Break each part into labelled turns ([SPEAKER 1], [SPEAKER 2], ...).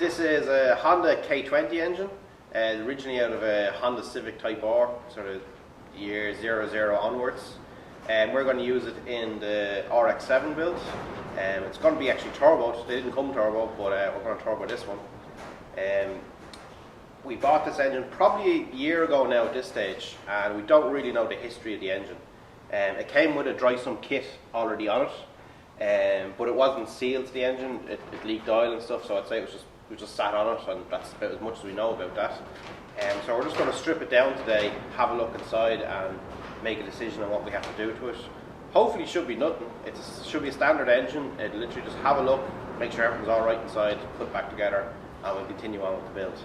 [SPEAKER 1] This is a Honda K20 engine, originally out of a Honda Civic Type R, sort of year 00 onwards. And we're going to use it in the RX-7 build. It's going to be actually turbo. They didn't come turbo, but we're going to turbo this one. We bought this engine probably a year ago now at this stage, and we don't really know the history of the engine. It came with a dry sump kit already on it, but it wasn't sealed to the engine. It leaked oil and stuff, so I'd say we just sat on it, and that's about as much as we know about that. So we're just going to strip it down today, have a look inside, and make a decision on what we have to do to it. Hopefully it should be nothing. It should be a standard engine. It'll literally just have a look, make sure everything's all right inside, put it back together, and we'll continue on with the build.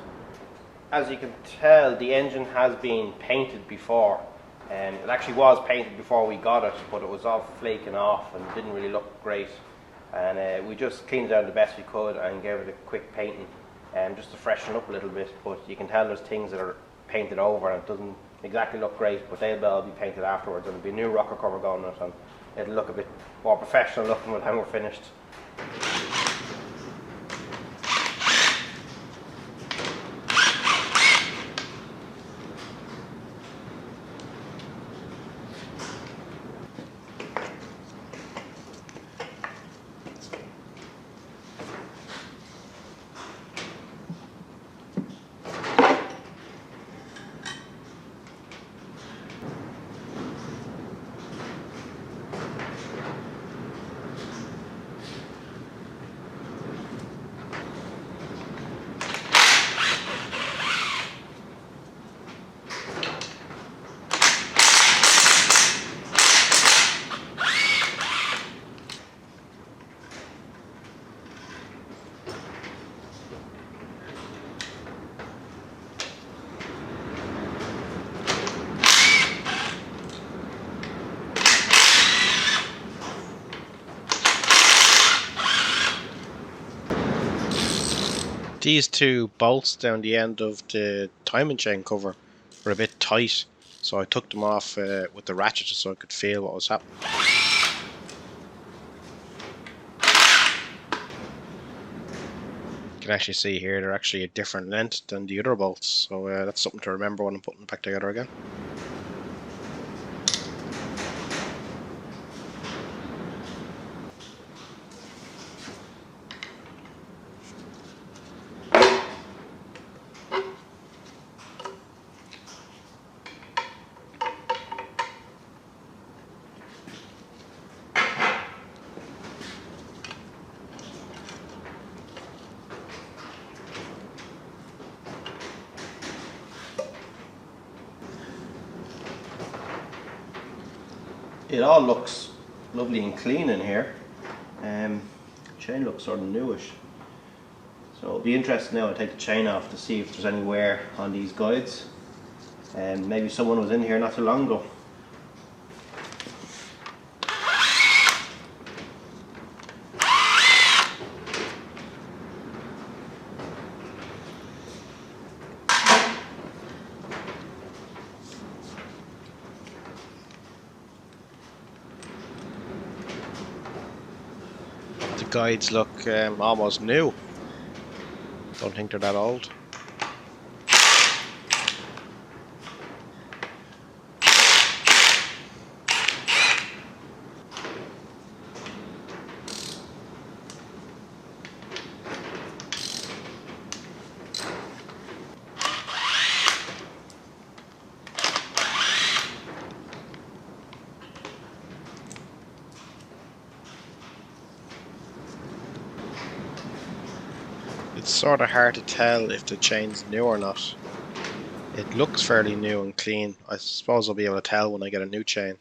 [SPEAKER 1] As you can tell, the engine has been painted before. It actually was painted before we got it, but it was all flaking off and didn't really look great. And we just cleaned it out the best we could and gave it a quick painting, just to freshen up a little bit. But you can tell there's things that are painted over and it doesn't exactly look great, but they'll all be painted afterwards. There'll be a new rocker cover going on it, and it'll look a bit more professional looking by the time we're finished.
[SPEAKER 2] These two bolts down the end of the timing chain cover were a bit tight, so I took them off with the ratchet so I could feel what was happening. You can actually see here they're actually a different length than the other bolts, so that's something to remember when I'm putting it back together again.
[SPEAKER 1] It all looks lovely and clean in here. Chain looks sort of newish. So it'll be interesting now to take the chain off to see if there's any wear on these guides. Maybe someone was in here not too long ago.
[SPEAKER 2] The guides look almost new. Don't think they're that old. It's sort of hard to tell if the chain's new or not. It looks fairly new and clean. I suppose I'll be able to tell when I get a new chain.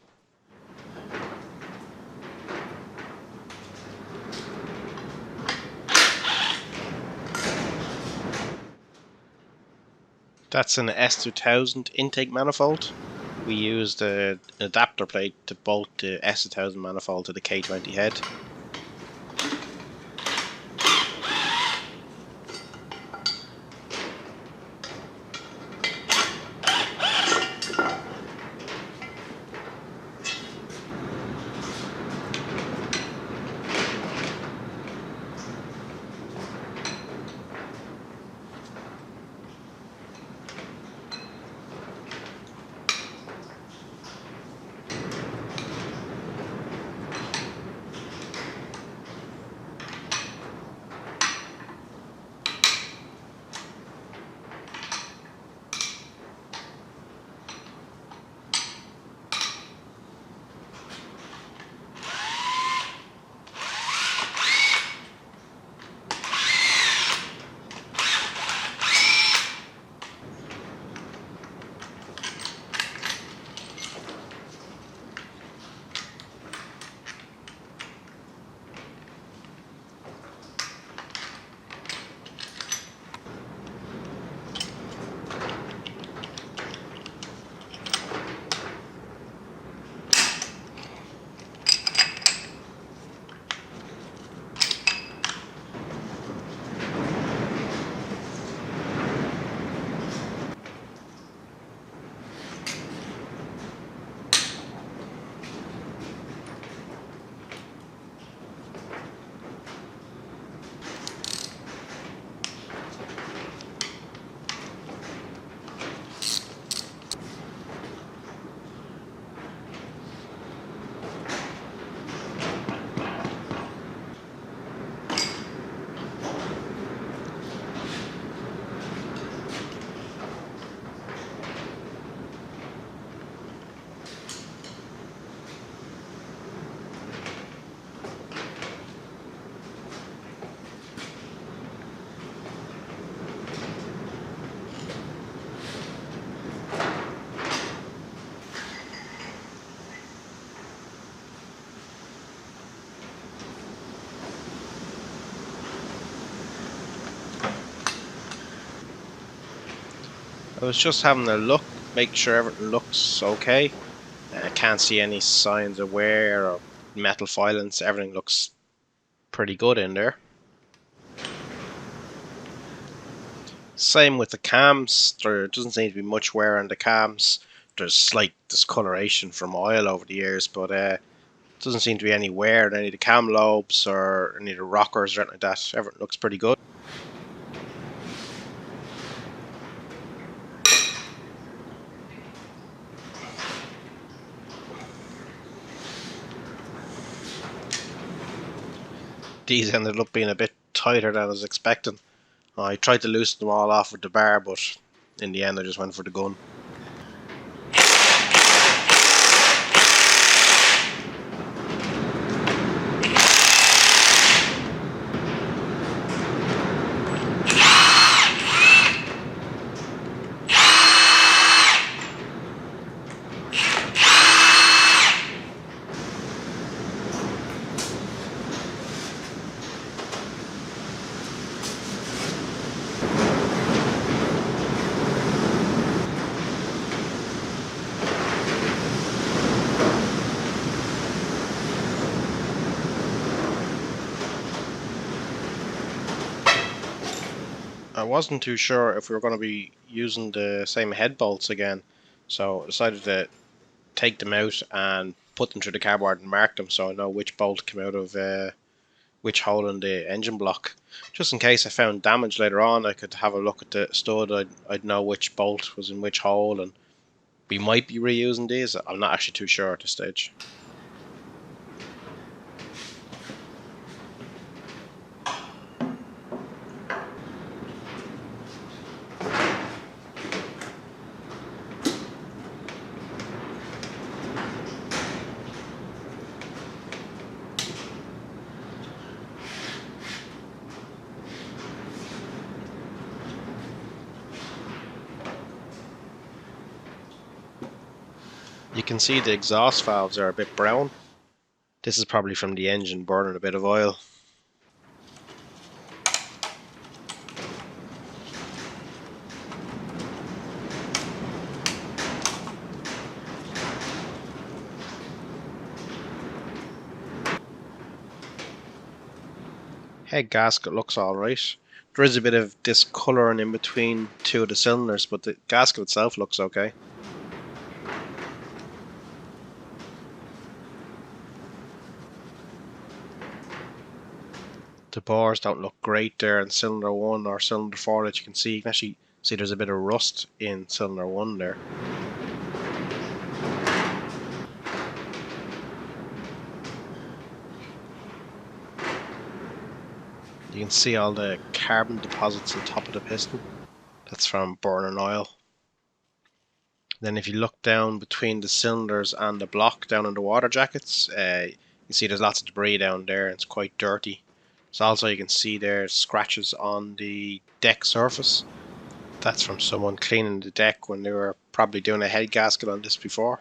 [SPEAKER 2] That's an S2000 intake manifold. We used an adapter plate to bolt the S2000 manifold to the K20 head. I was just having a look, make sure everything looks okay. I can't see any signs of wear or metal filings. Everything looks pretty good in there. Same with the cams. There doesn't seem to be much wear on the cams. There's slight discoloration from oil over the years, but doesn't seem to be any wear in any of the cam lobes or any of the rockers or anything like that. Everything looks pretty good. These ended up being a bit tighter than I was expecting. I tried to loosen them all off with the bar, but in the end I just went for the gun. I wasn't too sure if we were going to be using the same head bolts again, so I decided to take them out and put them through the cardboard and mark them so I know which bolt came out of which hole in the engine block. Just in case I found damage later on, I could have a look at the stud. I'd know which bolt was in which hole, and we might be reusing these. I'm not actually too sure at this stage. You can see the exhaust valves are a bit brown. This is probably from the engine burning a bit of oil. Head gasket looks alright. There is a bit of discolouring in between two of the cylinders, but the gasket itself looks okay. The bores don't look great there in cylinder 1 or cylinder 4 that you can see. You can actually see there's a bit of rust in cylinder 1 there. You can see all the carbon deposits on top of the piston. That's from burning oil. Then if you look down between the cylinders and the block down in the water jackets, you can see there's lots of debris down there. It's quite dirty. So also you can see there's scratches on the deck surface. That's from someone cleaning the deck when they were probably doing a head gasket on this before.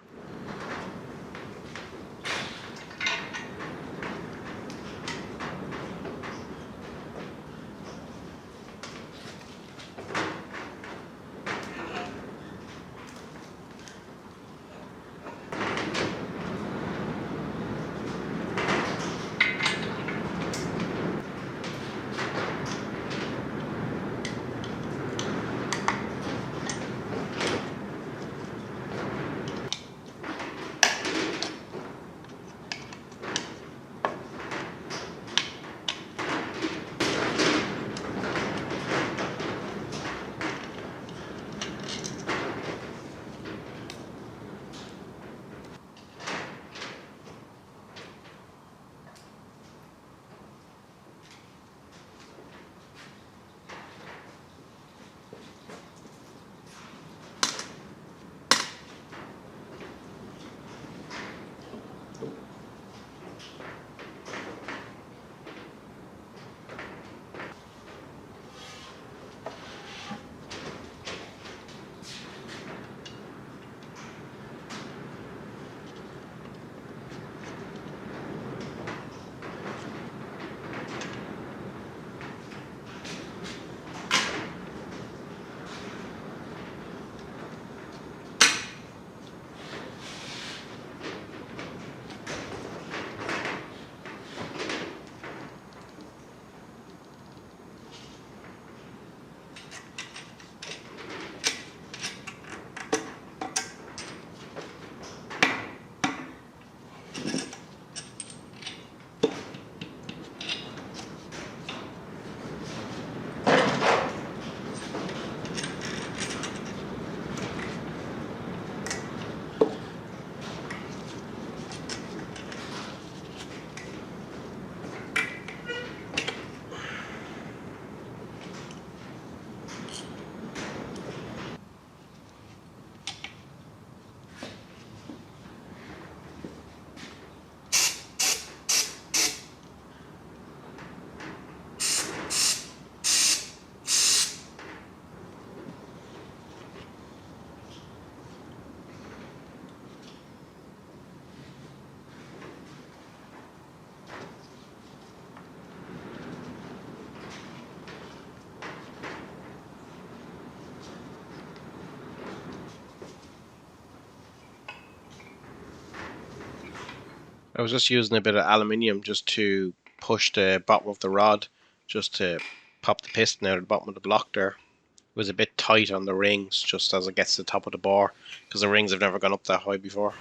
[SPEAKER 2] I was just using a bit of aluminium just to push the bottom of the rod, just to pop the piston out of the bottom of the block there. It was a bit tight on the rings just as it gets to the top of the bore, because the rings have never gone up that high before.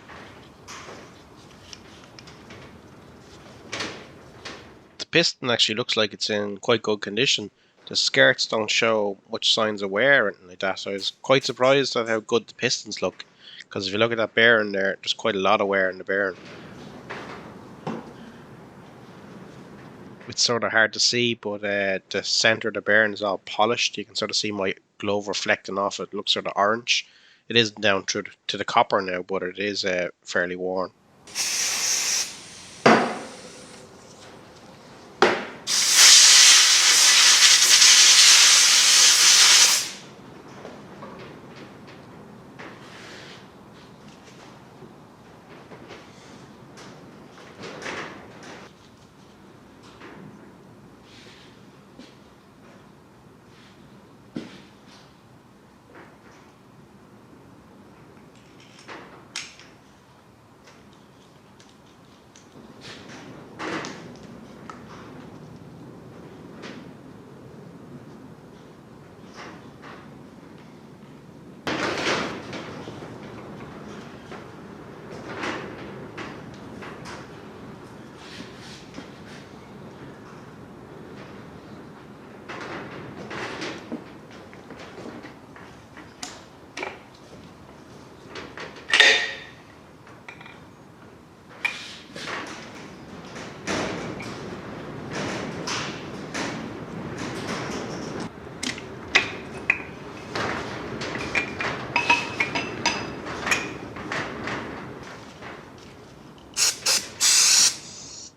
[SPEAKER 2] The piston actually looks like it's in quite good condition. The skirts don't show much signs of wear or anything like that, so I was quite surprised at how good the pistons look, because if you look at that bearing there, there's quite a lot of wear in the bearing. It's sort of hard to see, but the center of the bearing is all polished. You can sort of see my glove reflecting off it. It looks sort of orange. It isn't down through to the copper now, but it is fairly worn.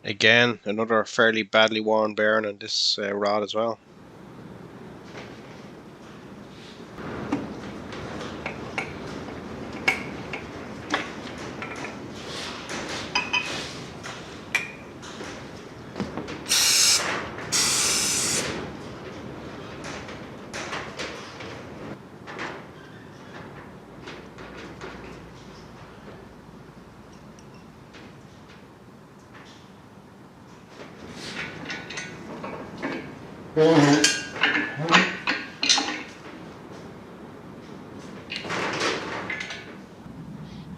[SPEAKER 2] Again, another fairly badly worn bearing on this rod as well.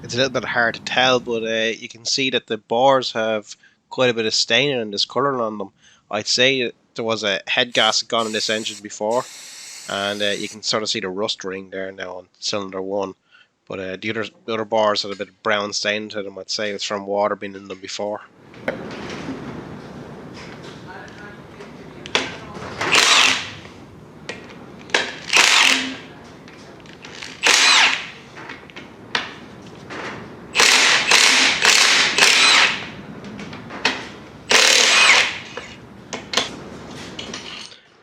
[SPEAKER 2] It's a little bit hard to tell, but you can see that the bores have quite a bit of staining and discolouring on them. I'd say that there was a head gasket gone in this engine before, and you can sort of see the rust ring there now on cylinder 1. But the other bars had a bit of brown stain to them. I'd say it's from water being in them before.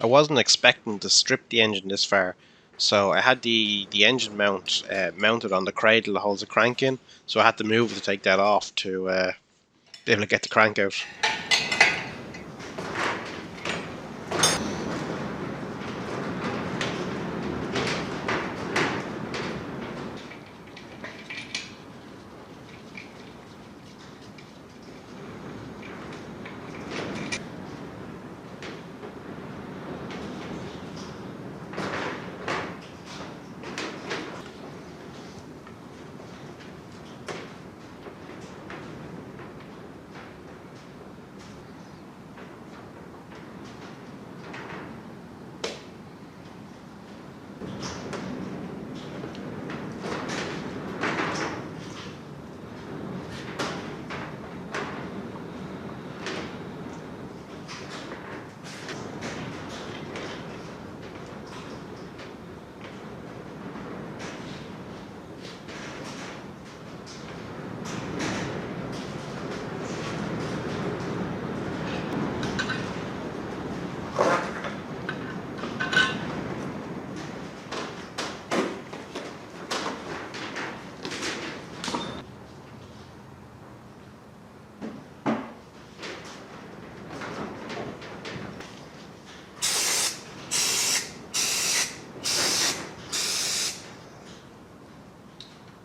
[SPEAKER 2] I wasn't expecting to strip the engine this far, so I had the engine mount mounted on the cradle that holds the crank in, so I had to move to take that off to be able to get the crank out.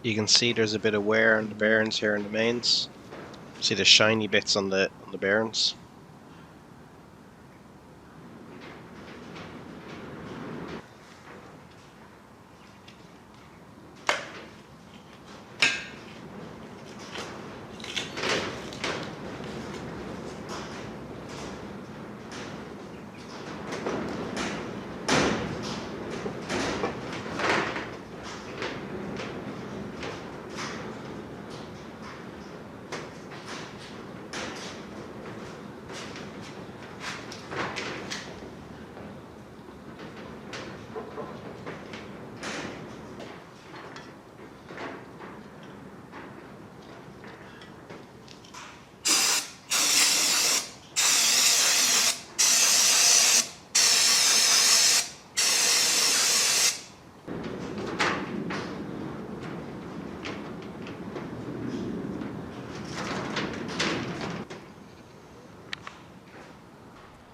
[SPEAKER 2] You can see there's a bit of wear on the bearings here in the mains. See the shiny bits on the bearings.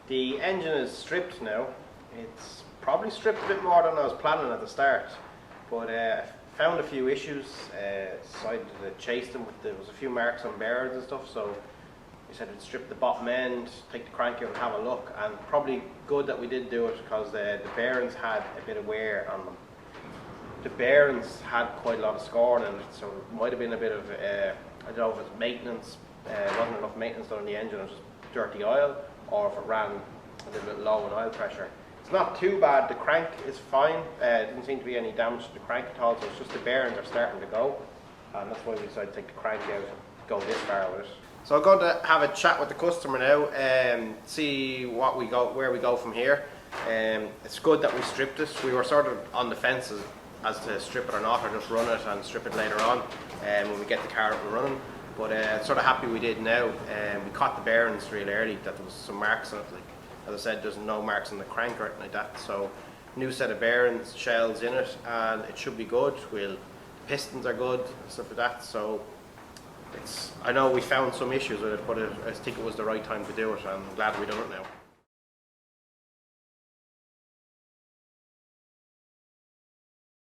[SPEAKER 1] The engine is stripped now. It's probably stripped a bit more than I was planning at the start, but found a few issues. Decided to chase them. There was a few marks on bearings and stuff, so we said we'd strip the bottom end, take the crank out and have a look. And probably good that we did do it, because the bearings had a bit of wear on them. The bearings had quite a lot of scoring in it, so it might have been a bit of I don't know if it's maintenance. Wasn't enough maintenance done on the engine. It was just dirty oil, or if it ran a little bit low in oil pressure. It's not too bad. The crank is fine. Didn't seem to be any damage to the crank at all, so it's just the bearings are starting to go, and that's why we decided to take the crank out and go this far with it. So I'm going to have a chat with the customer now and see where we go from here. It's good that we stripped it. We were sort of on the fence as to strip it or not, or just run it and strip it later on when we get the car up and running. But sort of happy we did now. We caught the bearings real early, that there was some marks on it. Like, as I said, there's no marks on the crank or anything like that. So new set of bearings, shells in it, and it should be good. The pistons are good and stuff like that. So I know we found some issues with it, but I think it was the right time to do it, and I'm glad we done it now.